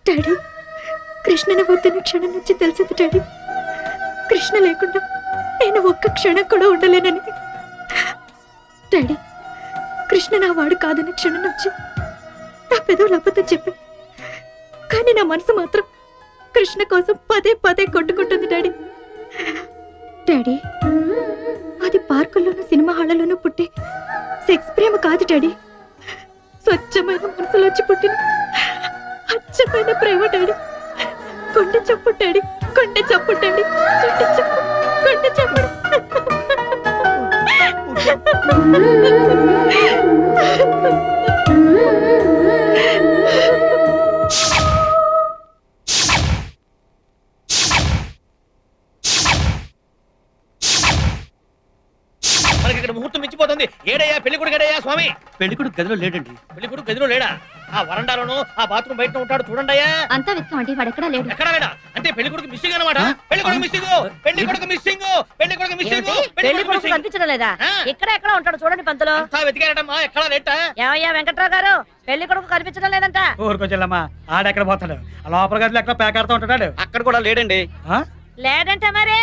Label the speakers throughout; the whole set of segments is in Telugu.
Speaker 1: డాడీ, కృష్ణని వద్దని క్షణం నుంచి తెలిసింది డాడీ. కృష్ణ లేకుండా నేను ఒక్క క్షణం కూడా ఉండలేనని. డాడీ, కృష్ణ నా వాడు కాదన్న క్షణం నుంచి నా పెదవులు అబద్ధం చెప్పి, కానీ నా మనసు మాత్రం కృష్ణ కోసం పదే పదే కొట్టుకుంటుంది డాడీ. డాడీ, అది పార్కుల్లోనూ సినిమా హాళ్లలోనూ పుట్టే సెక్స్ ప్రేమ కాదు డాడీ. స్వచ్ఛమైన మనసులోంచి పుట్టిన అచ్చమైన ప్రేమ డాడీ. కొండ చప్పు డాడీ, కొండ చప్పు డాడీ, కొండ చప్పు, కొండ చప్పుడు.
Speaker 2: మనకి ఇక్కడ ముహూర్తం మించిపోతుంది. ఏడయ్యా పెళ్లికొడుకు? ఏడయ్యా స్వామి?
Speaker 3: పెళ్లికొడుకు గదిలో లేడండి.
Speaker 2: పెళ్లికొడుకు గదిలో లేడా? ఆ వరండాలోనూ ఆ బాత్రూమ్ బయట ఉంటాడు చూడండి అయ్యా.
Speaker 1: అంతా వెతకమండి, వాడు ఎక్కడా లేడు.
Speaker 2: ఎక్కడా లేడా? అంటే పెళ్లికొడుకు మిస్సింగ్ అనమాట. పెళ్లికొడుకు మిస్సింగ్, పెళ్లికొడుకు మిస్సింగ్, పెళ్లికొడుకు మిస్సింగ్.
Speaker 4: పెళ్లికొడుకు కనిపించడం లేదా? ఇక్కడ ఎక్కడ ఉంటాడు చూడండి పంతులు.
Speaker 2: అంతా వెతికారటమ్మా, ఎక్కడా లేట.
Speaker 4: ఏమయ్యా వెంకట్రావు గారు, పెళ్లికొడుకు కనిపించడం లేదంట.
Speaker 3: ఊరుకొచ్చెల్లమ్మా, ఆడెక్కడ పోతాడు? ఆ లోపల గదిలో ఎక్కడ పేకాడుతూ ఉంటాడు.
Speaker 2: అక్కడ కూడా లేడండి.
Speaker 4: లేదంటే మరి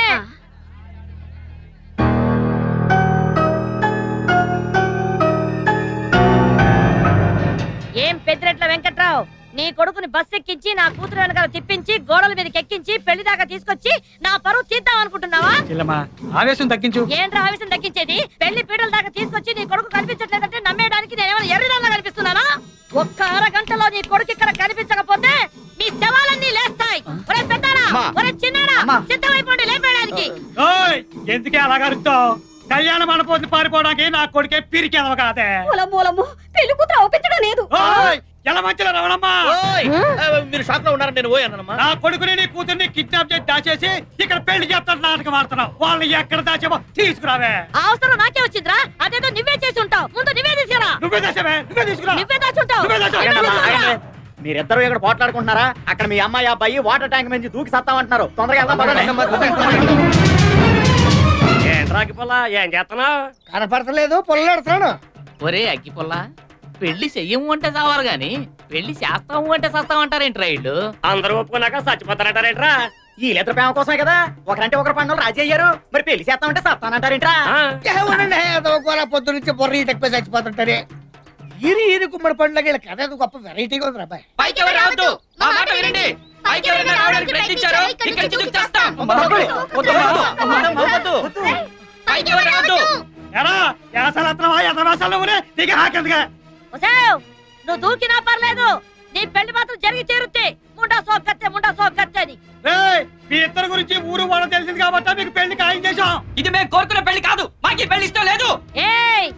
Speaker 4: ఏం పెద్దిరెట్ల వెంకట్రావు, నీ కొడుకుని బస్ ఎక్కించి నా కూతురు వెనకాల తిప్పించి గోడల మీదకి ఎక్కించి పెళ్లి దాకా తీసుకొచ్చి నా పరువు తీద్దాం అనుకుంటున్నావా?
Speaker 3: ఆవేశం తగ్గించు.
Speaker 4: ఏంట్రా ఆవేశం తగ్గించేది? పెళ్లి పీటల దాకా తీసుకొచ్చి నీ కొడుకు కనిపించట్లేదంటే నమ్మేయడానికి నేనేమైనా ఎర్రదాల్లా కనిపిస్తున్నానా? ఒక్క అరగంటలో నీ కొడుకు ఇక్కడ కనిపించకపోతే మీ శవాలన్నీ లేస్తాయి. ఒరే పెద్దారా, ఒరే చిన్నారా, సిద్ధమైపోండి లేపేయడానికి.
Speaker 3: ఎందుకే అలాగరుస్తావు? కళ్యాణ మండపోతే పారిపోవడానికి నా కొడుకే పిరికి ఎదవ కాదే.
Speaker 4: పెళ్లి కూతురు ఒప్పించడం లేదు.
Speaker 3: ఎలా మంచిగా రవణమ్మా,
Speaker 2: మీరు షాక్ లో ఉన్నారని నేను పోయానమ్మా.
Speaker 3: నా కొడుకుని నీ కూతుర్ని కిడ్నాప్ చేసి దాచేసి ఇక్కడ పెళ్లి చేస్తాడు నాటకం ఆడుతున్నావు. వాళ్ళని ఎక్కడ దాచేమో తీసుకురావే.
Speaker 4: అవసరం నాకే వచ్చిందిరా, అదేదో నువ్వే చేసి ఉంటావు. ముందు నువ్వే తీసుకురా.
Speaker 3: నువ్వే దాచావే, నువ్వే తీసుకురా.
Speaker 4: నువ్వే దాచుంటావు.
Speaker 2: మీరిద్దరు ఇక్కడ పోట్లాడుకుంటున్నారా? అక్కడ మీ అమ్మాయి అబ్బాయి వాటర్ ట్యాంక్ నుంచి దూకి సత్తామంటున్నారు. తొందరగా
Speaker 5: అగ్గిపుల్ల ఏం చేస్తున్నావు?
Speaker 6: కనపడతలేదు, పొల్లెడుతున్నాను.
Speaker 5: ఒరే అగ్గిపుల్ల, పెళ్లి చెయ్యము అంటే చావారు గాని పెళ్లి చేస్తాము అంటే సస్తామంటారేంట్రా ఇళ్ళు? అందరూ ఒప్పుకున్నాక చచ్చిపోతారంటారేంట్రా?
Speaker 2: ఈ లెటర్ ప్రేమ కోసమే కదా ఒకరంటే ఒకరు పండుగలు రాజీ అయ్యారు. మరి పెళ్లి చేస్తామంటే సత్తానంటారేంట్రా?
Speaker 6: పొద్దు నుంచి బొర్ర తక్కువ చచ్చిపోతుంటారే. ఈరి గుమ్మడి పండుగ కథ గొప్ప వెరైటీగా ఉంది అబ్బాయి.
Speaker 4: నువ్వు దూకినా పర్లేదు, నీ పెళ్లి మాత్రం జరిగి తీరుద్ది. ముండా సోకత్తే, ముండా సోకత్తే అని
Speaker 3: మీ ఇద్దరు గురించి ఊరు వాళ్ళ తెలిసింది కాబట్టి మీకు పెళ్లి ఖాయం చేశాం.
Speaker 5: ఇది మేము కోరుకున్న పెళ్లి కాదు, మాకు పెళ్లి ఇష్టం లేదు.
Speaker 4: ఏయ్,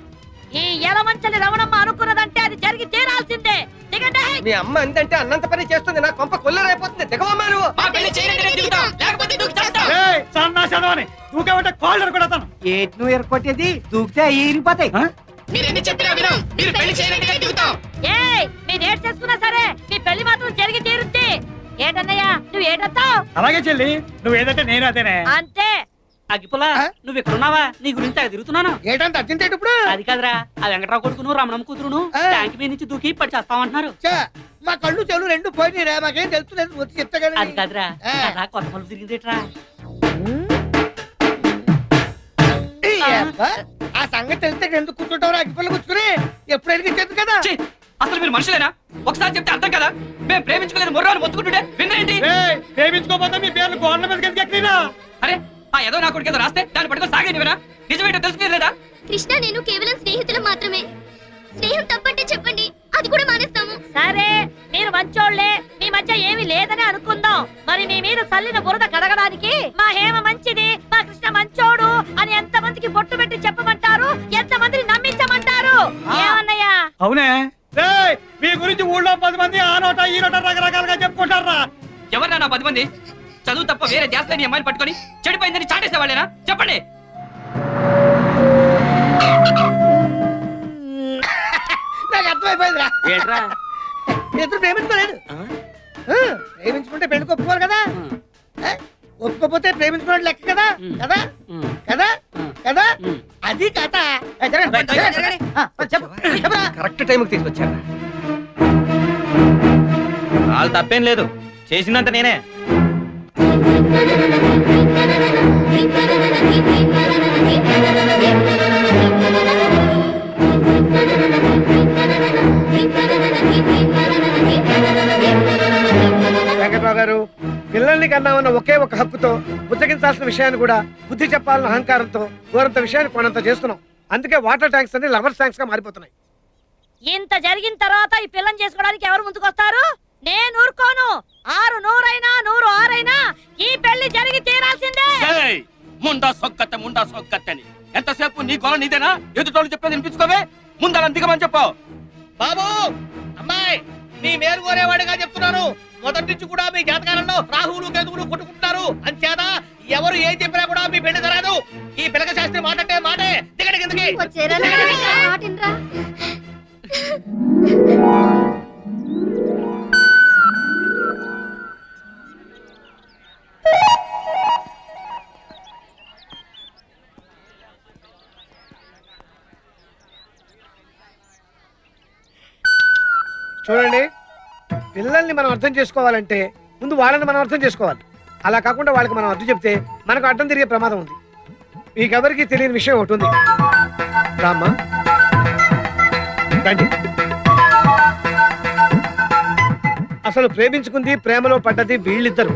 Speaker 4: ఈ ఎలమంచలి రమణమ్మ అనుకున్నదంటే అది జరిగి తీరాల్సిందే. దిగండి.
Speaker 6: మీ అమ్మ అంతంటే అన్నంత పని చేస్తుంది, నా కొంప కొల్లరైపోతుంది. దిగవమ్మా నువ్వు.
Speaker 3: దూకేమంటే కాళ్ళు కూడా
Speaker 6: ఏట్ నువ్వు ఎరకొట్టేది దూకితే ఇరిగిపోతాయి.
Speaker 4: ఏయ్, మీ డేట్ చేసుకున్నా సరే మీ పెళ్లి మాత్రం జరిగి తీరుద్ది. ఏటన్నయ్యా నువ్వు ఏటంటావు?
Speaker 3: అలాగే చెల్లి, నువ్వు ఏదంటే నేను అదేనే.
Speaker 4: అంతే.
Speaker 5: అగ్గిపుల్ల, నువ్వు ఎక్కడున్నావా? నీ గురించి అది తిరుగుతున్నాను.
Speaker 6: ఏటంటే అర్జెంట్ ఇప్పుడు?
Speaker 5: అది కాదురా, ఆ వెంకట్రావు కొడుకును రమణమ్మ కూతురును ట్యాంక్ మీద నుంచి దూకి పడి చేస్తామంటున్నారు.
Speaker 6: మా కళ్ళు చెవులు రెండు పోయినరా, మాకేం తెలుస్తుంది వచ్చి చెప్తా కదా.
Speaker 5: అది కాదురా, కొత్త మలుపు తిరిగిందేట్రా.
Speaker 6: ఆ సంగతి తెలిస్తే ఎందుకు కూర్చుంటావు? అగ్గిపల్లి కూర్చుని ఎప్పుడు ఎదిగించేది కదా.
Speaker 5: అసలు మీరు మనుషులేనా? ఒకసారి చెప్తే అర్థం కదా. మేము ప్రేమించుకోలేదు మొర్రాలు మొత్తుకుంటుంటే వినరేంటి?
Speaker 3: ప్రేమించుకోపోతే మీ పేర్లు గోడల మీద ఎక్కినా.
Speaker 5: అరే, ఆ ఏదో నా కొడుకు ఏదో రాస్తే దాన్ని పట్టుకొని సాగేనివేనా? నిజమేంటో తెలుసుకునేదా?
Speaker 1: కృష్ణ నేను కేవలం స్నేహితులు మాత్రమే. స్నేహం తప్పంటే చెప్పండి, అది కూడా మానేస్తాము.
Speaker 4: సరే, మీరు మంచోళ్లే, మీ మధ్య ఏమీ లేదని అనుకుందాం. మరి మీ మీద చల్లిన బురద కడగడానికి మా హేమ మంచిది, మా కృష్ణ మంచోడు అని ఎంత మందికి బొట్టు పెట్టి చెప్పమంటారు? ఎంత మందిని నమ్మించమంటారు? ఏమన్నయ్యా?
Speaker 3: అవునే, మీ గురించి ఊళ్ళో 10 మంది ఆ నోట ఈ నోట రకరకాలుగా చెప్పుకుంటారా.
Speaker 5: ఎవరన్నా నా 10 మంది? చదువు తప్ప వేరే జాస్తి అమ్మాయిని పట్టుకొని చెడిపోయిందని చాటేసే వాళ్ళేనా? చెప్పండి.
Speaker 6: నాకు అర్థమైపోయిందిరా.
Speaker 5: ఏంట్రా?
Speaker 6: ఇద్దరు ప్రేమించుకోలేదు. ప్రేమించుకుంటే పెళ్లి ఒప్పుకోవాలి కదా. ఒప్పుకోపోతే ప్రేమించుకోవడం లెక్క కదా కదా కదా కదా అది కథ
Speaker 7: కరెక్ట్ టైంకి తీసుకొచ్చారా?
Speaker 2: వాళ్ళు తప్పేం లేదు, చేసిందంత నేనే.
Speaker 6: వెంకట్రావు గారు, పిల్లల్ని కన్నామన్న ఒకే ఒక హక్కుతో బుద్ధగించాల్సిన విషయాన్ని కూడా బుద్ధి చెప్పాలన్న అహంకారంతో ఘోరంత విషయాన్ని కొనంత చేస్తున్నాం. అందుకే వాటర్ ట్యాంక్స్ అన్ని లవర్స్ ట్యాంక్స్ గా మారిపోతున్నాయి.
Speaker 4: ఇంత జరిగిన తర్వాత ఈ పిల్లని చేసుకోవడానికి ఎవరు ముందుకొస్తారు? నేను ఊరుకోను. 6 100 100 6 ఈ పెళ్లి జరిగి తీరాల్సిందే.
Speaker 7: ముండా సొక్కత్తని ఎంతసేపు నీ గొల నీదేనా? ఎదుటోళ్ళు చెప్పేది వినిపించుకోవే. ముందర దిగమని చెప్పు.
Speaker 6: బాబు, అమ్మాయి, మీ మేలు కోరేవాడిగా చెప్తున్నాను. మొదటి నుంచి కూడా మీ జాతకాలలో రాహువులు కేతువులు కొట్టుకుంటున్నారు. అంచేత ఎవరు ఏం చెప్పినా కూడా మీ పెళ్లి జరగదు. ఈ పిలక శాస్త్రి మాటంటే మాటే. దిగండి కిందకి. చూడండి, పిల్లల్ని మనం అర్థం చేసుకోవాలంటే ముందు వాళ్ళని మనం అర్థం చేసుకోవాలి. అలా కాకుండా వాళ్ళకి మనం అర్థం చెప్తే మనకు అడ్డం తిరిగే ప్రమాదం ఉంది. మీకెవరికి తెలియని విషయం ఒకటి ఉంది. రామ్మా, రండి. అసలు ప్రేమించుకుంది, ప్రేమలో పడ్డది వీళ్ళిద్దరు.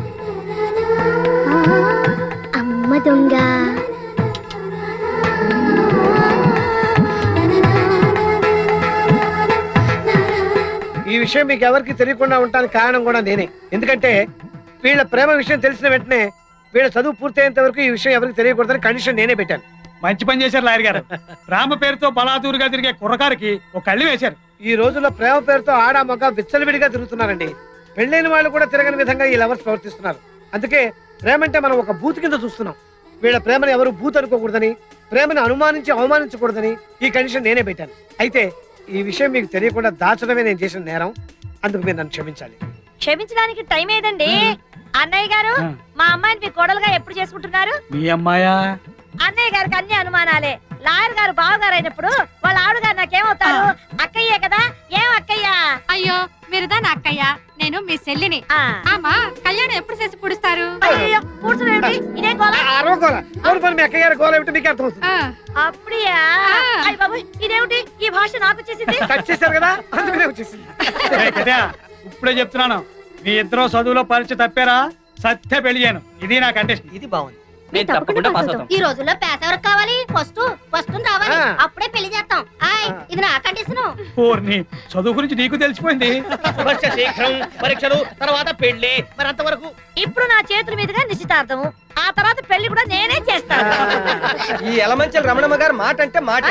Speaker 1: అమ్మ దొంగ.
Speaker 6: ఈ విషయం మీకు ఎవరికి తెలియకుండా ఉండడానికి కారణం కూడా నేనే. ఎందుకంటే వీళ్ళ ప్రేమ విషయం తెలిసిన వెంటనే వీళ్ళ చదువు పూర్తయ్యేంత వరకు ఈ విషయం ఎవరికి తెలియకూడదని కండిషన్ నేనే పెట్టాను.
Speaker 3: మంచి పని చేశారు లాయర్ గారు. రామ పేరుతో బలాదూరుగా తిరిగే కుర్రకారికి ఒక కళ్ళు వేశారు.
Speaker 6: ఈ రోజుల్లో ప్రేమ పేరుతో ఆడ మగ విచ్చలవిడిగా తిరుగుతున్నారండి. పెళ్ళైన వాళ్ళు కూడా తిరగని విధంగా ఈ లవర్స్ ప్రవర్తిస్తున్నారు. అందుకే ప్రేమ అంటే మనం ఒక బూత్ కింద చూస్తున్నాం. వీళ్ళ ప్రేమను ఎవరు బూత్ అనుకోకూడదని, ప్రేమను అనుమానించి అవమానించకూడదని ఈ కండిషన్ నేనే పెట్టాను. అయితే ఈ విషయం మీకు తెలియకుండా దాచడమే నేను చేసిన నేరం. అందుకు మీరు నన్ను క్షమించాలి.
Speaker 4: క్షమించడానికి టైం ఏదండి? అన్నయ్య గారు, మా అమ్మాయిని మీ కోడలుగా ఎప్పుడు చేసుకుంటున్నారు?
Speaker 3: మీ అమ్మాయా?
Speaker 4: అన్నయ్య గారికి అన్ని అనుమానాలే. లాయర్ గారు బావగారు అయినప్పుడు వాళ్ళ ఆవిడ గారు నాకేమవుతారు? అక్కయ్యే కదా. ఏం అక్కయ్యా?
Speaker 1: అయ్యో, మీరుదా నా అక్కయ్య, నేను మీ చెల్లిని.
Speaker 4: ఆ.
Speaker 1: ఆమా, కళ్యాణం ఎప్పుడు చేసి పుడుస్తారు?
Speaker 4: అయ్యయ్యో, కూర్చునేమిటి? ఇదేం గోల?
Speaker 6: మీ అక్కయ్య గారి గోల ఏమిటో మీకు అర్థమవుతుంది.
Speaker 4: అప్పుడియా? అయ్య బాబు, ఇదేమిటి ఈ భాష నాకు వచ్చేసింది?
Speaker 6: కట్ చేశారు కదా, అందుకనే వచ్చేసింది.
Speaker 3: ఏయ్ కథ, ఇప్పుడే చెప్తున్నాను, మీ ఇద్దరు చదువులో పరీక్ష తప్పారా? సత్య పెళ్లి చేయను. ఇది నా కండిషన్.
Speaker 6: ఇది బాగుంది.
Speaker 5: నేను తప్పకుండా పాస్ అవుతాం.
Speaker 4: ఈ రోజుల్లో పేస ఎవరికి కావాలి? ఫస్ట్ రావాలి,
Speaker 6: ఆ.
Speaker 4: అప్పుడే పెళ్లి చేస్తాం. ఇది నా కండిషన్.
Speaker 3: పూర్ణి, చదువు గురించి నీకు తెలిసిపోయింది.
Speaker 6: శీఘ్రం పరీక్షలు, తర్వాత పెళ్లి. మరి అంతవరకు
Speaker 4: ఇప్పుడు నా చేతుల మీదుగా నిశ్చితార్థము, ఆ తర్వాత పెళ్లి కూడా నేనే చేస్తాను.
Speaker 7: ఈ ఎలమంచల రమణమ్మ గారు మాట అంటే మాట.